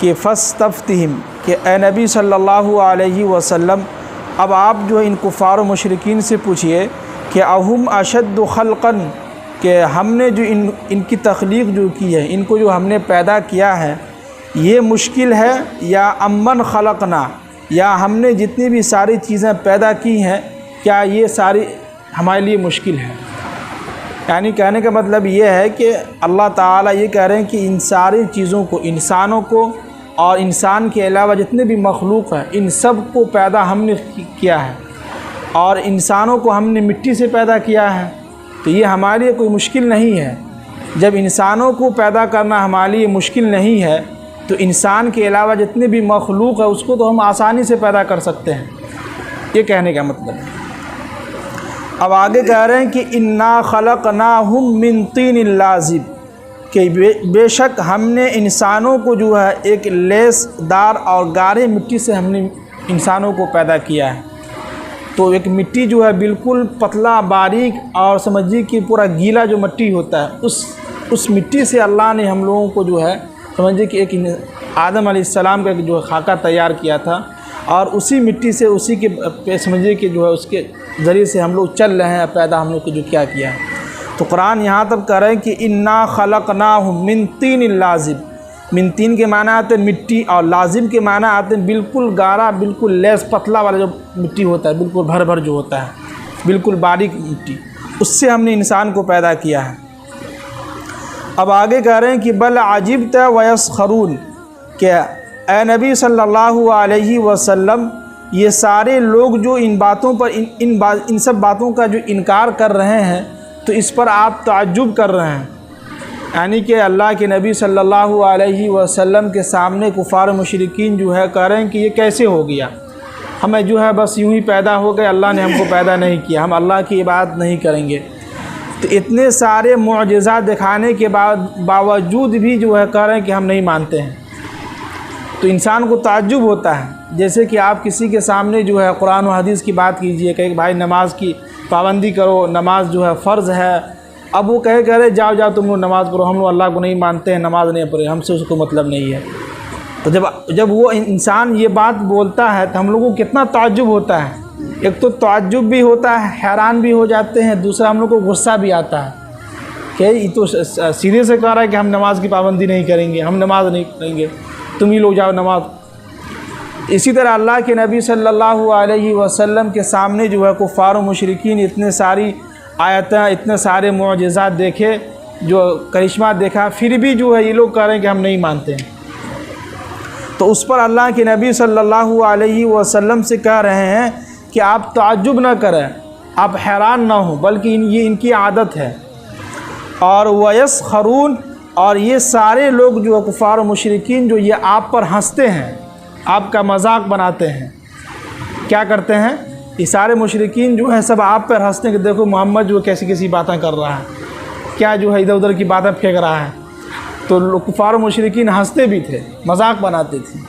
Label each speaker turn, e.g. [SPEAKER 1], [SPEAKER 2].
[SPEAKER 1] کہ فاستفتہم، کہ اے نبی صلی اللہ علیہ وسلم اب آپ جو ان کفار و مشرکین سے پوچھئے کہ اہم اشد خلقا، کہ ہم نے جو ان کی تخلیق جو کی ہے، ان کو جو ہم نے پیدا کیا ہے، یہ مشکل ہے، یا امن خلقنا، یا ہم نے جتنی بھی ساری چیزیں پیدا کی ہیں کیا یہ ساری ہمارے لیے مشکل ہے؟ یعنی کہنے کا مطلب یہ ہے کہ اللہ تعالیٰ یہ کہہ رہے ہیں کہ ان ساری چیزوں کو، انسانوں کو اور انسان کے علاوہ جتنے بھی مخلوق ہیں، ان سب کو پیدا ہم نے کیا ہے، اور انسانوں کو ہم نے مٹی سے پیدا کیا ہے، تو یہ ہمارے لیے کوئی مشکل نہیں ہے۔ جب انسانوں کو پیدا کرنا ہمارے لیے مشکل نہیں ہے تو انسان کے علاوہ جتنے بھی مخلوق ہے اس کو تو ہم آسانی سے پیدا کر سکتے ہیں، یہ کہنے کا مطلب ہے۔ اب آگے کہہ رہے ہیں کہ انا خلقناہم من طین لازب، کہ بے شک ہم نے انسانوں کو جو ہے ایک لیس دار اور گارے مٹی سے ہم نے انسانوں کو پیدا کیا ہے۔ تو ایک مٹی جو ہے بالکل پتلا باریک اور سمجھیے کہ پورا گیلا جو مٹی ہوتا ہے، اس مٹی سے اللہ نے ہم لوگوں کو جو ہے سمجھیے کہ ایک آدم علیہ السلام کا جو ہے خاکہ تیار کیا تھا، اور اسی مٹی سے اسی کے سمجھیے کہ جو ہے اس کے ذریعے سے ہم لوگ چل رہے ہیں، پیدا ہم لوگ کو جو کیا ہے۔ تو قرآن یہاں تک کہہ رہے ہیں کہ انا خلقناہم من طین لازب، من طین کے معنی آتے ہیں مٹی، اور لازم کے معنی آتے ہیں بالکل گارا، بالکل لیس پتلا والا جو مٹی ہوتا ہے، بالکل بھر بھر جو ہوتا ہے، بالکل باریک مٹی، اس سے ہم نے انسان کو پیدا کیا ہے۔ اب آگے کہہ رہے ہیں کہ بل عجبت ویسخرون، کہ اے نبی صلی اللہ علیہ وسلم یہ سارے لوگ جو ان باتوں پر ان سب باتوں کا جو انکار کر رہے ہیں تو اس پر آپ تعجب کر رہے ہیں، یعنی کہ اللہ کے نبی صلی اللہ علیہ وسلم کے سامنے کفار مشرکین جو ہے کہہ رہے ہیں کہ یہ کیسے ہو گیا، ہمیں جو ہے بس یوں ہی پیدا ہو گئے، اللہ نے ہم کو پیدا نہیں کیا، ہم اللہ کی عبادت نہیں کریں گے۔ تو اتنے سارے معجزات دکھانے کے باوجود بھی جو ہے کہہ رہے ہیں کہ ہم نہیں مانتے ہیں، تو انسان کو تعجب ہوتا ہے۔ جیسے کہ آپ کسی کے سامنے جو ہے قرآن و حدیث کی بات کیجئے کہ بھائی نماز کی پابندی کرو، نماز جو ہے فرض ہے، اب وہ کہہ رہے جاؤ تم لوگ نماز پڑھو، ہم لوگ اللہ کو نہیں مانتے ہیں، نماز نہیں پڑھے، ہم سے اس کو مطلب نہیں ہے۔ تو جب وہ انسان یہ بات بولتا ہے تو ہم لوگوں کو کتنا تعجب ہوتا ہے، ایک تو تعجب بھی ہوتا ہے، حیران بھی ہو جاتے ہیں، دوسرا ہم لوگ کو غصہ بھی آتا ہے کہ یہ تو سیدھے سے کہہ رہا ہے کہ ہم نماز کی پابندی نہیں کریں گے، ہم نماز نہیں کریں گے، تم ہی لوگ جاؤ نماز۔ اسی طرح اللہ کے نبی صلی اللہ علیہ وسلم کے سامنے جو ہے کفار و مشرکین اتنے ساری آیتیں، اتنے سارے معجزات دیکھے، جو کرشمہ دیکھا، پھر بھی جو ہے یہ لوگ کہہ رہے ہیں کہ ہم نہیں مانتے ہیں۔ تو اس پر اللہ کے نبی صلی اللہ علیہ وسلم سے کہہ رہے ہیں کہ آپ تعجب نہ کریں، آپ حیران نہ ہوں، بلکہ یہ ان کی عادت ہے۔ اور ویسخرون، اور یہ سارے لوگ جو ہے کفار و مشرکین جو یہ آپ پر ہنستے ہیں، آپ کا مذاق بناتے ہیں، کیا کرتے ہیں؟ یہ سارے مشرکین جو ہے سب آپ پر ہنستے ہیں کہ دیکھو محمد جو کیسی باتیں کر رہا ہے، کیا جو ہے ادھر ادھر کی باتیں پھینک رہا ہے۔ تو کفار و مشرکین ہنستے بھی تھے، مذاق بناتے تھے۔